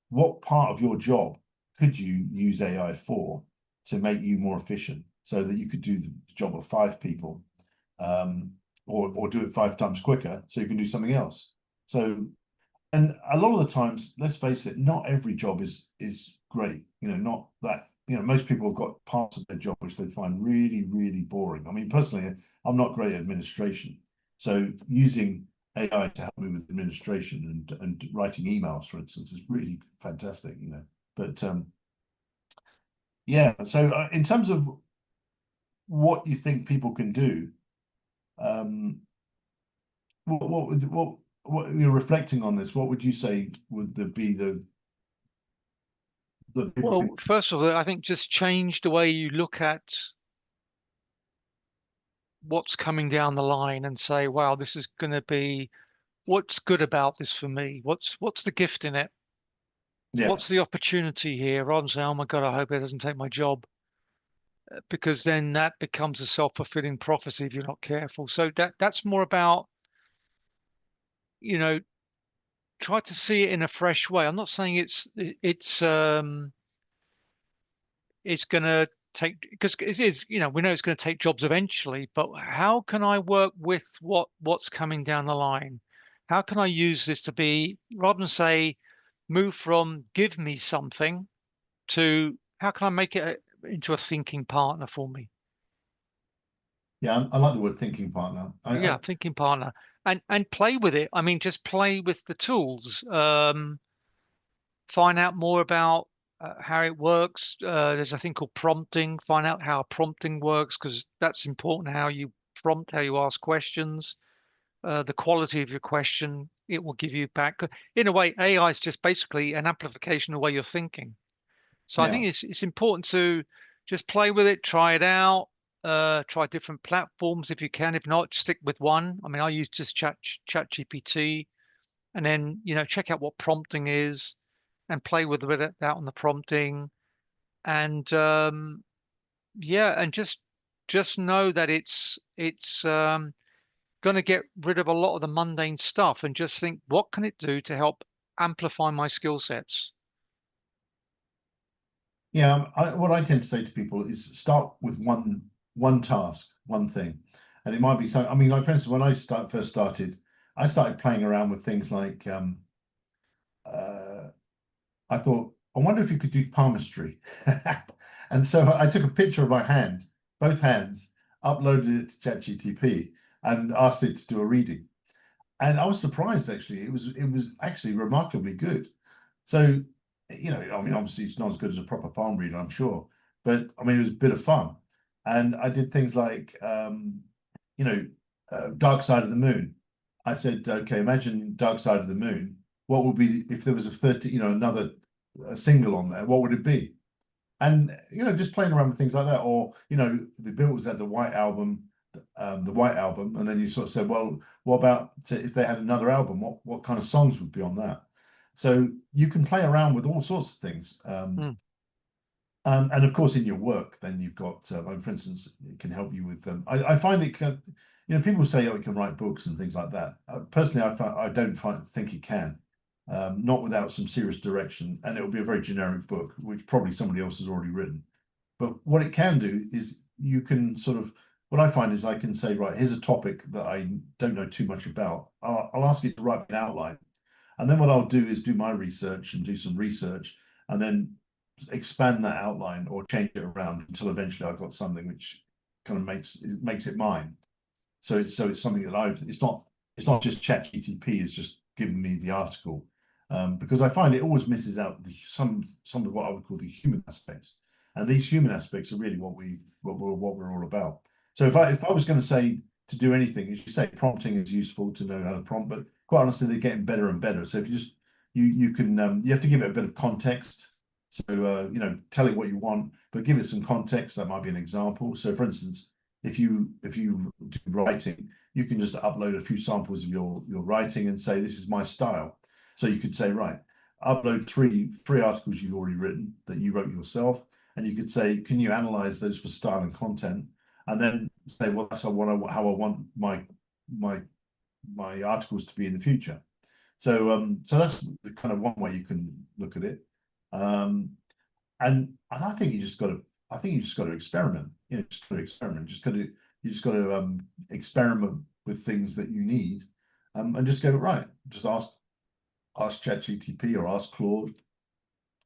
what part of your job could you use AI for to make you more efficient, so that you could do the job of 5 people, or do it 5 times quicker, so you can do something else. So, and a lot of the times, let's face it, not every job is great. Not that, most people have got parts of their job which they find really, really boring. I mean, personally, I'm not great at administration, so using AI to help me with administration and writing emails, for instance, is really fantastic. But yeah. So in terms of what you think people can do, um, what you're reflecting on this, what would you say would be the people Well, first of all, I think just change the way you look at what's coming down the line and say, wow, this is going to be, what's good about this for me? What's the gift in it? Yeah. What's the opportunity here? Rather than say, oh my God, I hope it doesn't take my job, because then that becomes a self-fulfilling prophecy if you're not careful. So that's more about, you know, try to see it in a fresh way. I'm not saying it's going to take, because it is, you know, we know it's going to take jobs eventually, but how can I work with what's coming down the line? How can I use this to be, rather than say, move from give me something to how can I make it into a thinking partner for me? Yeah, I like the word thinking partner. Yeah, thinking partner, and play with it. I mean, just play with the tools. Find out more about how it works. There's a thing called prompting. Find out how prompting works, because that's important. How you prompt, how you ask questions, the quality of your question, it will give you back. In a way, AI is just basically an amplification of the way you're thinking. So I Yeah. think it's important to just play with it, try it out, try different platforms if you can. If not, stick with one. I mean, I use just Chat GPT, and then check out what prompting is, and play with it out on the prompting, and yeah, and just know that it's going to get rid of a lot of the mundane stuff, and just think, what can it do to help amplify my skill sets? Yeah, what I tend to say to people is start with one task, one thing, and it might be something. I mean, like for instance, when I first started, I started playing around with things like uh, I thought, I wonder if you could do palmistry, and so I took a picture of my hand, both hands, uploaded it to ChatGTP, and asked it to do a reading, and I was surprised actually. It was actually remarkably good. So, I mean, obviously it's not as good as a proper palm reader, I'm sure, but I mean, it was a bit of fun. And I did things like, you know, Dark Side of the Moon. I said, okay, imagine Dark Side of the Moon. What would be if there was a 30, another single on there? What would it be? And just playing around with things like that, or the Beatles had the White Album, and then you sort of said, well, what about if they had another album? What kind of songs would be on that? So you can play around with all sorts of things. Hmm. And of course, in your work, then you've got, like, for instance, it can help you with. I find it can, people say, oh, it can write books and things like that. Personally, I don't think it can, not without some serious direction, and it will be a very generic book, which probably somebody else has already written. But what it can do is you can sort of, what I find is I can say, right, here's a topic that I don't know too much about. I'll ask it to write an outline. And then what I'll do is do my research and do some research, and then expand that outline or change it around until eventually I've got something which kind of makes it mine. So it's something that it's not just ChatGTP is just giving me the article, because I find it always misses out some of what I would call the human aspects, and these human aspects are really what we're all about. So if I was going to say to do anything, as you say, prompting is useful to know how to prompt, but quite honestly, they're getting better and better. So if you just you can you have to give it a bit of context. So tell it what you want, but give it some context. That might be an example. So for instance, if you do writing, you can just upload a few samples of your writing and say, this is my style. So you could say, right, upload three articles you've already written that you wrote yourself, and you could say, can you analyze those for style and content, and then say, well, that's how I want my articles to be in the future. So that's the kind of one way you can look at it. And I think you just got to experiment. Just got to experiment. You just got to experiment with things that you need, and just go right. Just ask ChatGTP or ask Claude,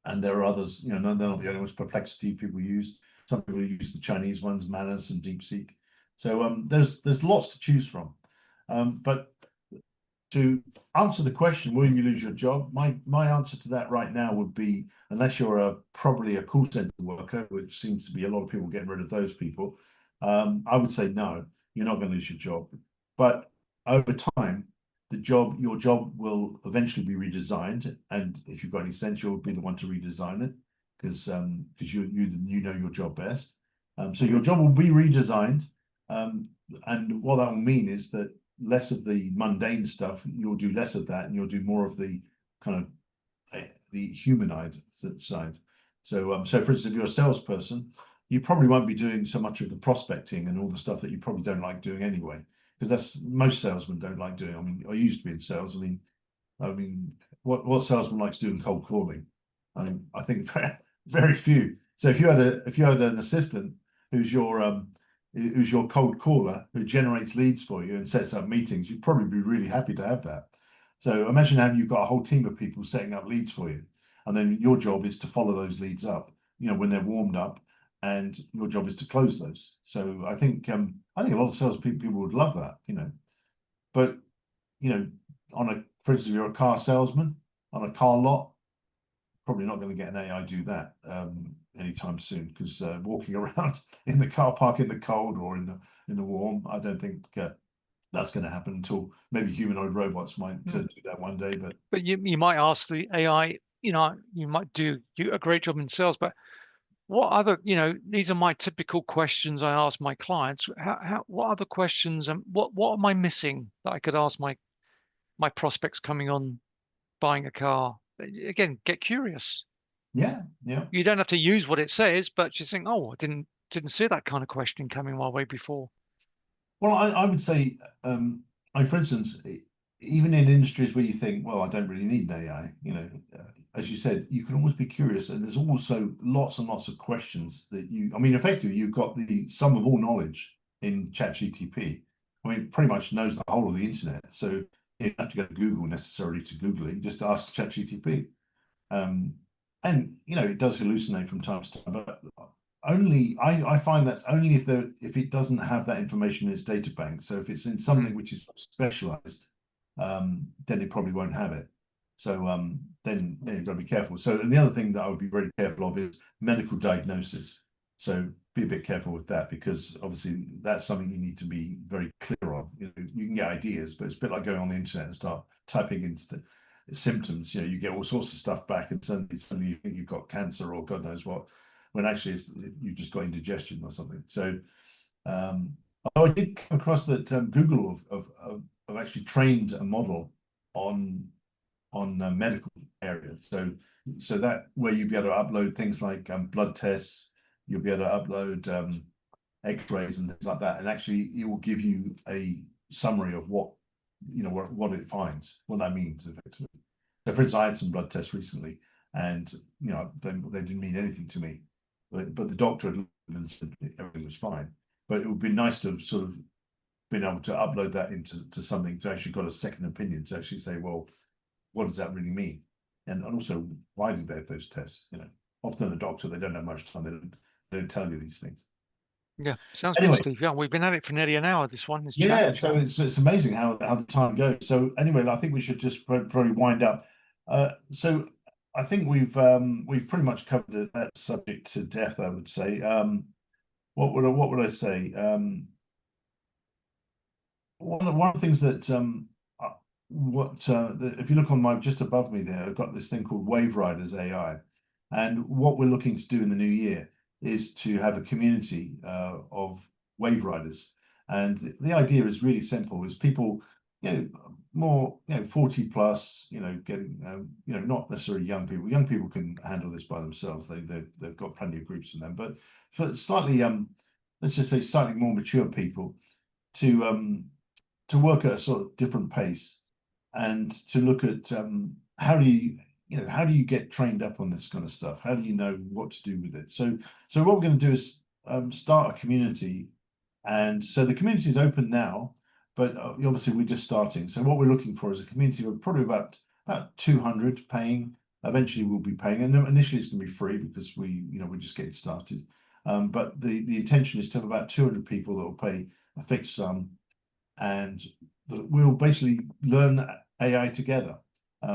and there are others. They're not the only ones. Perplexity people use. Some people use the Chinese ones, Manus and DeepSeek. So there's lots to choose from, but to answer the question, will you lose your job? My answer to that right now would be, unless you're probably a call center worker, which seems to be a lot of people getting rid of those people, I would say no, you're not going to lose your job. But over time, your job will eventually be redesigned, and if you've got any sense, you'll be the one to redesign it, because you know your job best. So your job will be redesigned, And what that will mean is that less of the mundane stuff, you'll do less of that, and you'll do more of the kind of the humanoid side. So, so for instance, if you're a salesperson, you probably won't be doing so much of the prospecting and all the stuff that you probably don't like doing anyway, because that's most salesmen don't like doing. I mean, I used to be in sales. I mean, what salesman likes doing cold calling? I think very few. So if you had an assistant who's your cold caller who generates leads for you and sets up meetings, you'd probably be really happy to have that. So imagine having you've got a whole team of people setting up leads for you, and then your job is to follow those leads up, when they're warmed up, and your job is to close those. So I think a lot of sales people would love that, but for instance, if you're a car salesman on a car lot, probably not going to get an AI do that anytime soon, because walking around in the car park in the cold or in the warm, I don't think that's going to happen until maybe humanoid robots might do that one day. But you might ask the AI, you might do a great job in sales, but what other, these are my typical questions I ask my clients. What other questions and what am I missing that I could ask my prospects coming on buying a car? Again, get curious. Yeah. You don't have to use what it says, but just think, oh, I didn't see that kind of question coming my way before. Well, I would say, for instance, even in industries where you think, well, I don't really need an AI, as you said, you can always be curious, and there's also lots and lots of questions that effectively, you've got the sum of all knowledge in ChatGTP. It pretty much knows the whole of the internet, so you don't have to go to Google necessarily to Google it. You just ask ChatGTP, and it does hallucinate from time to time, but only I find that's only if it doesn't have that information in its data bank. So if it's in something which is specialized, then it probably won't have it. So then you've got to be careful. So, and the other thing that I would be very careful of is medical diagnosis. So be a bit careful with that, because obviously that's something you need to be very clear on. You can get ideas, but it's a bit like going on the internet and start typing into the symptoms. You get all sorts of stuff back, and suddenly you think you've got cancer or God knows what, when actually you've just got indigestion or something. So I did come across that Google have actually trained a model on medical areas. So that where you'll be able to upload things like blood tests, you'll be able to upload X-rays and things like that, and actually it will give you a summary of what what it finds, what that means effectively. So for instance, I had some blood tests recently, and they didn't mean anything to me, but the doctor had looked and said everything was fine. But it would be nice to have sort of been able to upload that into something to actually got a second opinion, to actually say, well, what does that really mean? And also, why did they have those tests? Often a doctor, they don't have much time. They don't tell you these things. Yeah, sounds good, Anyway, Steve. Yeah, we've been at it for nearly an hour. This one, this yeah, chat. so it's amazing how the time goes. So anyway, I think we should just probably wind up. So I think we've pretty much covered that subject to death, I would say. What would I say? One of the things that if you look on just above me there, I've got this thing called WaveRiders AI, and what we're looking to do in the new year is to have a community of WaveRiders, and the idea is really simple: is people, more 40 plus, getting not necessarily young people. Young people can handle this by themselves. They've got plenty of groups in them, but for slightly let's just say slightly more mature people to work at a sort of different pace, and to look at how do you get trained up on this kind of stuff? How do you know what to do with it? So what we're going to do is start a community, and so the community is open now, but obviously we're just starting. So what we're looking for is a community of probably about 200 paying. Eventually we'll be paying, and initially it's going to be free because we're just getting started. But the intention is to have about 200 people that will pay a fixed sum, and we'll basically learn AI together.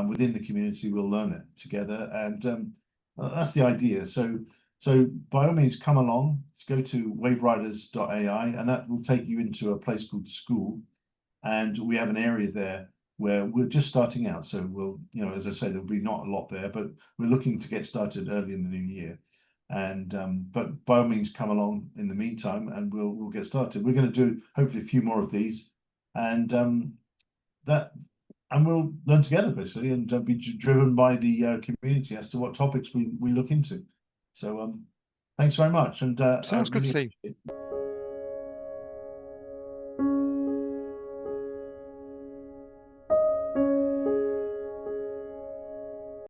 Within the community, we'll learn it together, and that's the idea. So by all means, come along. Let's go to waveriders.ai, and that will take you into a place called School, and we have an area there where we're just starting out. So we'll, as I say, there'll be not a lot there, but we're looking to get started early in the new year. And but by all means, come along in the meantime, and we'll get started. We're going to do hopefully a few more of these, and we'll learn together basically, and be driven by the community as to what topics we look into. So thanks very much, and I Sounds good, really Steve. appreciate it.